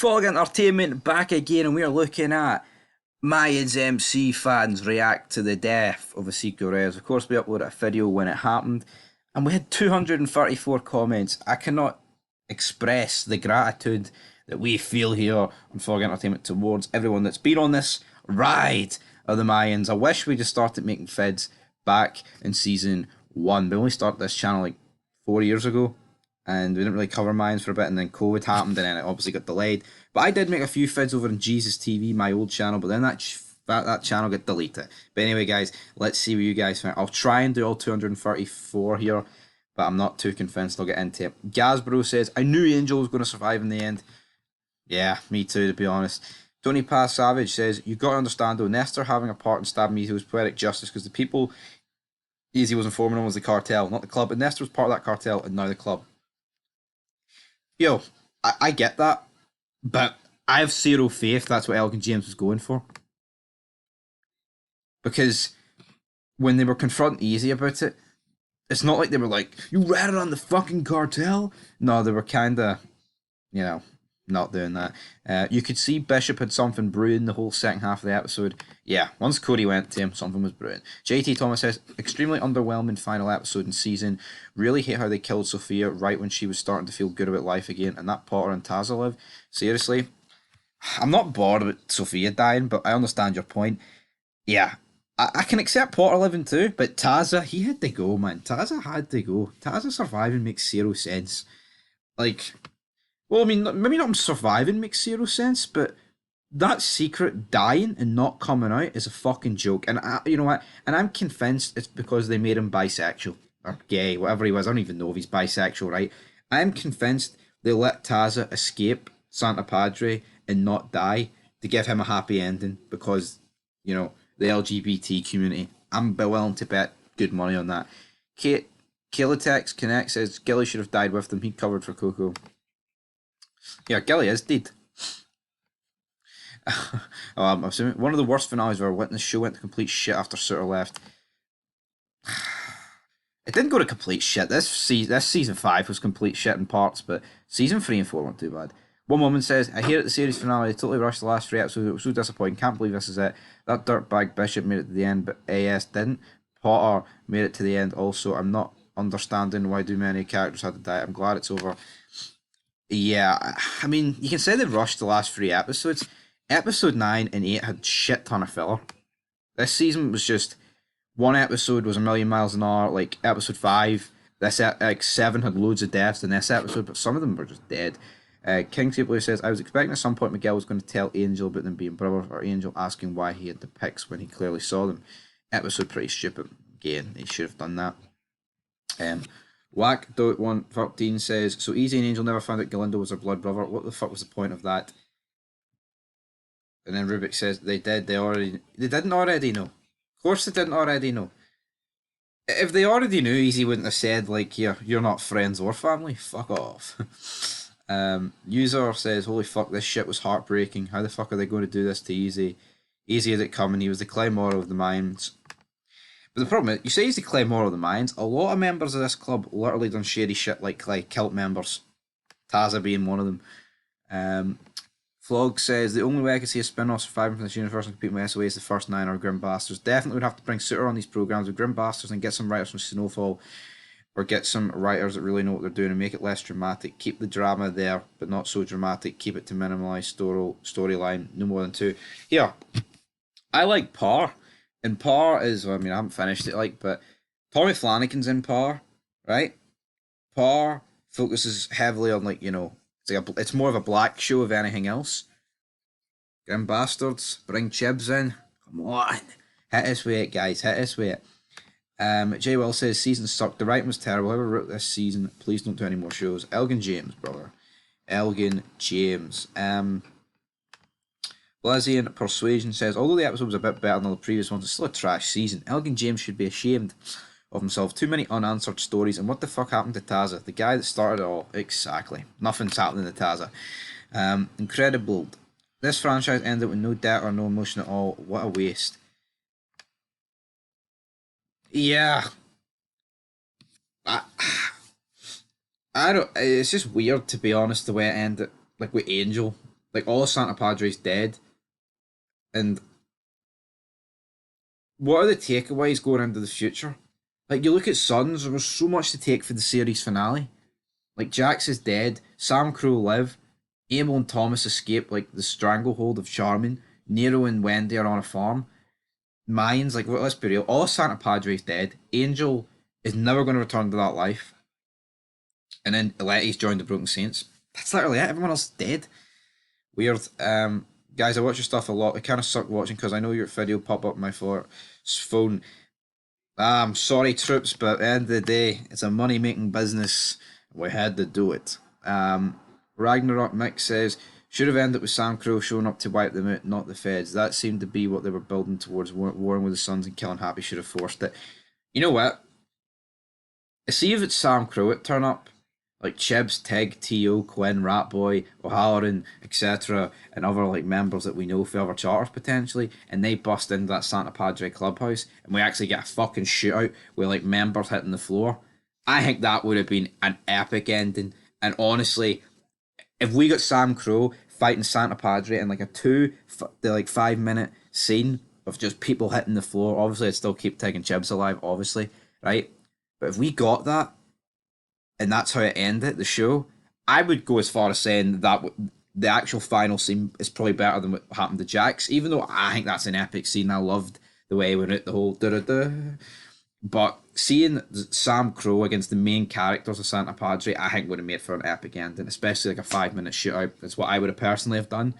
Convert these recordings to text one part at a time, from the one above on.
Fog Entertainment back again, and we are looking at Mayans MC fans react to the death of Ezekiel Reyes. Of course, we uploaded a video when it happened, and we had 234 comments. I cannot express the gratitude that we feel here on Fog Entertainment towards everyone that's been on this ride of the Mayans. I wish we just started making feds back in season one. We only started this channel like 4 years ago, and we didn't really cover Mayans for a bit, and then COVID happened, and then it obviously got delayed. But I did make a few vids over on Jesus TV, my old channel, but then that channel got deleted. But anyway, guys, let's see what you guys think. I'll try and do all 234 here, but I'm not too convinced I'll get into it. Gazbro says, I knew Angel was going to survive in the end. Yeah, me too, to be honest. Tony Pass Savage says, you got to understand, though, Nestor having a part in stabbing Easy was poetic justice, because the people Easy was informing on was the cartel, not the club. But Nestor was part of that cartel, and now the club. Yo, I get that, but I have zero faith that's what Elgin James was going for. Because when they were confronting Easy about it, it's not like they were like, you ratted on the fucking cartel. No, they were kind of, not doing that. You could see Bishop had something brewing the whole second half of the episode. Yeah, once Cody went to him, something was brewing. JT Thomas says, extremely underwhelming final episode in season. Really hate how they killed Sophia right when she was starting to feel good about life again, and that Potter and Tazza live. Seriously, I'm not bored about Sophia dying, but I understand your point. Yeah, I can accept Potter living too, but Tazza, he had to go, man. Tazza had to go. Tazza surviving makes zero sense. Like, well, I mean, maybe not surviving makes zero sense, but that secret dying and not coming out is a fucking joke. And you know what? And I'm convinced it's because they made him bisexual or gay, whatever he was. I don't even know if he's bisexual, right? I'm convinced they let Tazza escape Santa Padre and not die to give him a happy ending because, the LGBT community. I'm willing to bet good money on that. Kalatex Connect says Gilly should have died with them. He covered for Coco. Yeah, Gilly is dead. I'm assuming one of the worst finales I've ever witnessed. Show went to complete shit after Sutter left. It didn't go to complete shit. This season 5 was complete shit in parts, but season 3 and 4 weren't too bad. One woman says, I hear at the series finale they totally rushed the last 3 episodes. It was so disappointing. Can't believe this is it. That dirtbag Bishop made it to the end, but AS didn't. Potter made it to the end also. I'm not understanding why too many characters had to die. I'm glad it's over. Yeah, I mean, you can say they rushed the last 3 episodes. Episode 9 and 8 had shit ton of filler. This season was just, one episode was a million miles an hour, like episode 5. Like 7 had loads of deaths in this episode, but some of them were just dead. King Blue says, I was expecting at some point Miguel was going to tell Angel about them being brothers, or Angel asking why he had the pics when he clearly saw them. Episode pretty stupid. Again, he should have done that. Whack.113 says, so Easy and Angel never found out Galindo was her blood brother. What the fuck was the point of that? And then Rubik says, they didn't already know. Of course they didn't already know. If they already knew, Easy wouldn't have said, like, you're not friends or family. Fuck off. User says, holy fuck, this shit was heartbreaking. How the fuck are they going to do this to Easy? Easy had it coming. He was the Claymore of the Mayans. But the problem is, you say he's the Claymore of the Mayans. A lot of members of this club literally done shady shit like cult members. Tazza being one of them. Flog says, the only way I could see a spin-off surviving from this universe and competing with SOA is the first 9 or Grim Bastards. Definitely would have to bring Sutter on these programs with Grim Bastards and get some writers from Snowfall, or get some writers that really know what they're doing and make it less dramatic. Keep the drama there, but not so dramatic. Keep it to minimalise storyline, no more than 2. Yeah, I like Par. And Par is, I haven't finished it, but Tommy Flanagan's in Par, right? Par focuses heavily on, it's more of a black show of anything else. Grim Bastards, bring Chibs in. Come on. Hit us with it, guys. Hit us with it. J. Will says, season sucked. The writing was terrible. Whoever wrote this season, please don't do any more shows. Elgin James, brother. Elgin James. Blazian Persuasion says, although the episode was a bit better than the previous ones, it's still a trash season. Elgin James should be ashamed of himself. Too many unanswered stories. And what the fuck happened to Tazza? The guy that started it all. Exactly. Nothing's happening to Tazza. Incredible. This franchise ended with no depth or no emotion at all. What a waste. Yeah. I don't. It's just weird, to be honest, the way it ended. Like with Angel. Like all of Santa Padre's dead, and what are the takeaways going into the future? Like you look at Sons, there was so much to take for the series finale. Like Jax is dead, Sam Crow live, Abel and Thomas escape like the stranglehold of Charmin. Nero and Wendy are on a farm. Mayans, like let's be real, all of Santa Padre's dead. Angel is never going to return to that life. And then Letty's joined the Broken Saints. That's literally it. Everyone else is dead. Weird. Guys, I watch your stuff a lot. It kind of sucked watching because I know your video pop up on my phone. I'm sorry, troops, but at the end of the day, it's a money making business. We had to do it. Ragnarok Mick says, should have ended with Sam Crow showing up to wipe them out, not the feds. That seemed to be what they were building towards. Warring with the Sons and killing Happy should have forced it. You know what? See if it's Sam Crow it turn up. Like Chibs, Tig, T.O., Quinn, Ratboy, O'Halloran, etc., and other like members that we know for other charters potentially, and they bust into that Santa Padre clubhouse, and we actually get a fucking shootout with like members hitting the floor. I think that would have been an epic ending. And honestly, if we got Sam Crow fighting Santa Padre in like a 5 minute scene of just people hitting the floor, obviously I'd still keep Tig and Chibs alive, obviously, right? But if we got that, and that's how it ended the show, I would go as far as saying that the actual final scene is probably better than what happened to Jax, even though I think that's an epic scene. I loved the way it went out, the whole da-da-da. But seeing Sam Crow against the main characters of Santa Padre, I think would have made for an epic ending, especially like a 5 minute shootout. That's what I would have personally have done.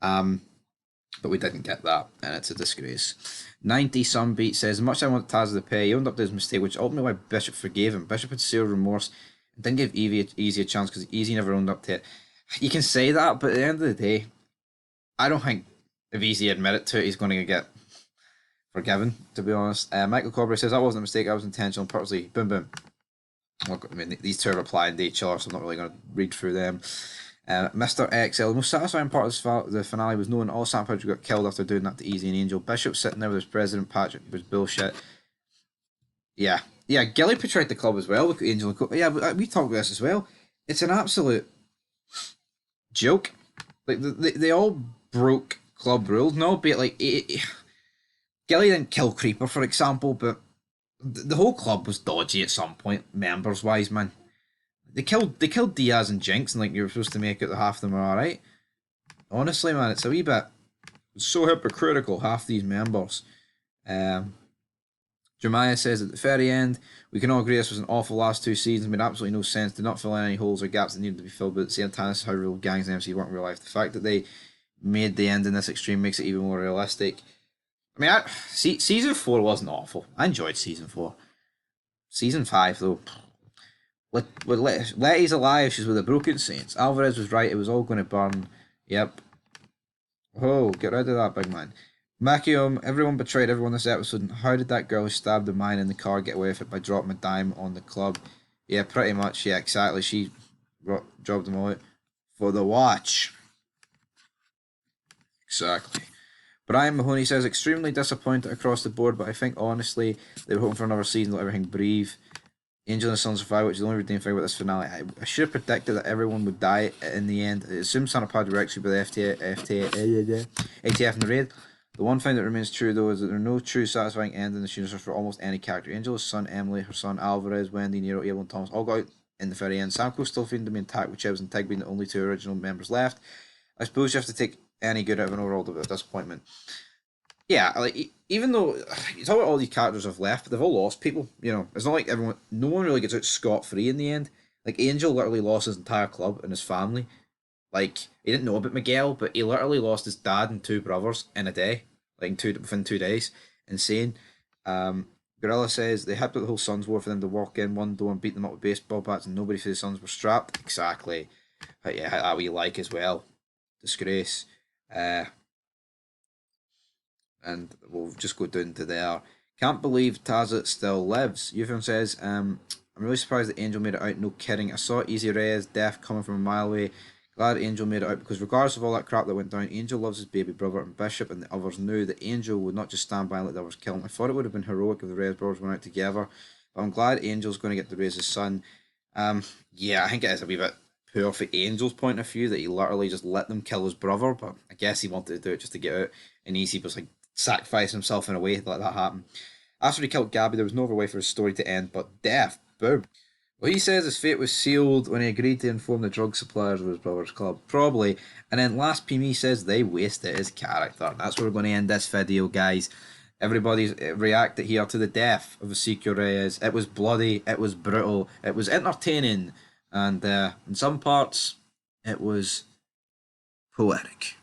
But we didn't get that, and it's a disgrace. 90 some beat says, much I want Taz to pay, he owned up to his mistake, which ultimately why Bishop forgave him. Bishop had zero remorse and didn't give Easy a chance because Easy never owned up to it. You can say that, but at the end of the day, I don't think if Easy admitted to it, he's going to get forgiven, to be honest. Michael Corbry says, that wasn't a mistake, that was intentional, purposely. Boom, boom. Look, I mean, these two are replying to each other, so I'm not really going to read through them. Mr. XL, the most satisfying part of the finale was knowing all Santa Padre got killed after doing that to Easy and Angel. Bishop sitting there with his president, Patrick, was bullshit. Yeah. Yeah, Gilly portrayed the club as well with Angel and yeah, we talked about this as well. It's an absolute joke. Like, they all broke club rules. No, be it like... Gilly didn't kill Creeper, for example, but the whole club was dodgy at some point, members-wise, man. They killed Diaz and Jinx, and like you were supposed to make it that half of them are alright. Honestly, man, it's a wee bit so hypocritical, half these members. Jeremiah says at the very end, we can all agree this was an awful last 2 seasons, made absolutely no sense, did not fill in any holes or gaps that needed to be filled, but at the same time, this is how real gangs and MC work in real life. The fact that they made the end in this extreme makes it even more realistic. I mean, season 4 wasn't awful. I enjoyed season 4. Season 5, though, Letty's alive, she's with the Broken Saints. Alvarez was right, it was all going to burn. Yep. Oh, get rid of that, big man. Macium, everyone betrayed everyone this episode. How did that girl who stabbed the man in the car get away with it by dropping a dime on the club? Yeah, pretty much. Yeah, exactly. She dropped them all out for the watch. Exactly. Brian Mahoney says, extremely disappointed across the board, but I think honestly they were hoping for another season, let everything breathe. Angel and the Sons of Fire, which is the only redeeming thing about this finale. I should have predicted that everyone would die in the end. I assume Santa Padre were actually by the ATF and the raid. The one thing that remains true, though, is that there are no true satisfying end in this universe for almost any character. Angel's son, Emily, her son, Alvarez, Wendy, Nero, Abel, and Thomas all got out in the very end. Samco's still feeling to be intact, with Chibs and Tig being the only two original members left. I suppose you have to take any good out of an overall disappointment. Yeah, like, even though you talk about all these characters have left, but they've all lost people. You know, it's not like no one really gets out scot-free in the end. Like, Angel literally lost his entire club and his family. Like, he didn't know about Miguel, but he literally lost his dad and 2 brothers in a day. Like, within 2 days. Insane. Gorilla says, they had the whole Sons War for them to walk in one door and beat them up with baseball bats and nobody for the Sons were strapped. Exactly. But yeah, that we like as well. Disgrace. And we'll just go down to there. Can't believe Tazza still lives. Euphem says, I'm really surprised that Angel made it out, no kidding. I saw Easy Reyes' death coming from a mile away. Glad Angel made it out because regardless of all that crap that went down, Angel loves his baby brother, and Bishop and the others knew that Angel would not just stand by and let the others kill him. I thought it would have been heroic if the Reyes brothers went out together, but I'm glad Angel's going to get to raise his son. Yeah, I think it is a wee bit poor for Angel's point of view that he literally just let them kill his brother, but I guess he wanted to do it just to get out, and Easy was like sacrifice himself in a way to let that happen. After he killed Gabby, there was no other way for his story to end but death. Boom. Well, he says his fate was sealed when he agreed to inform the drug suppliers of his brother's club. Probably. And then last PM says they wasted his character. And that's where we're going to end this video, guys. Everybody's reacted here to the death of Ezekiel Reyes. It was bloody, it was brutal, it was entertaining, and in some parts, it was poetic.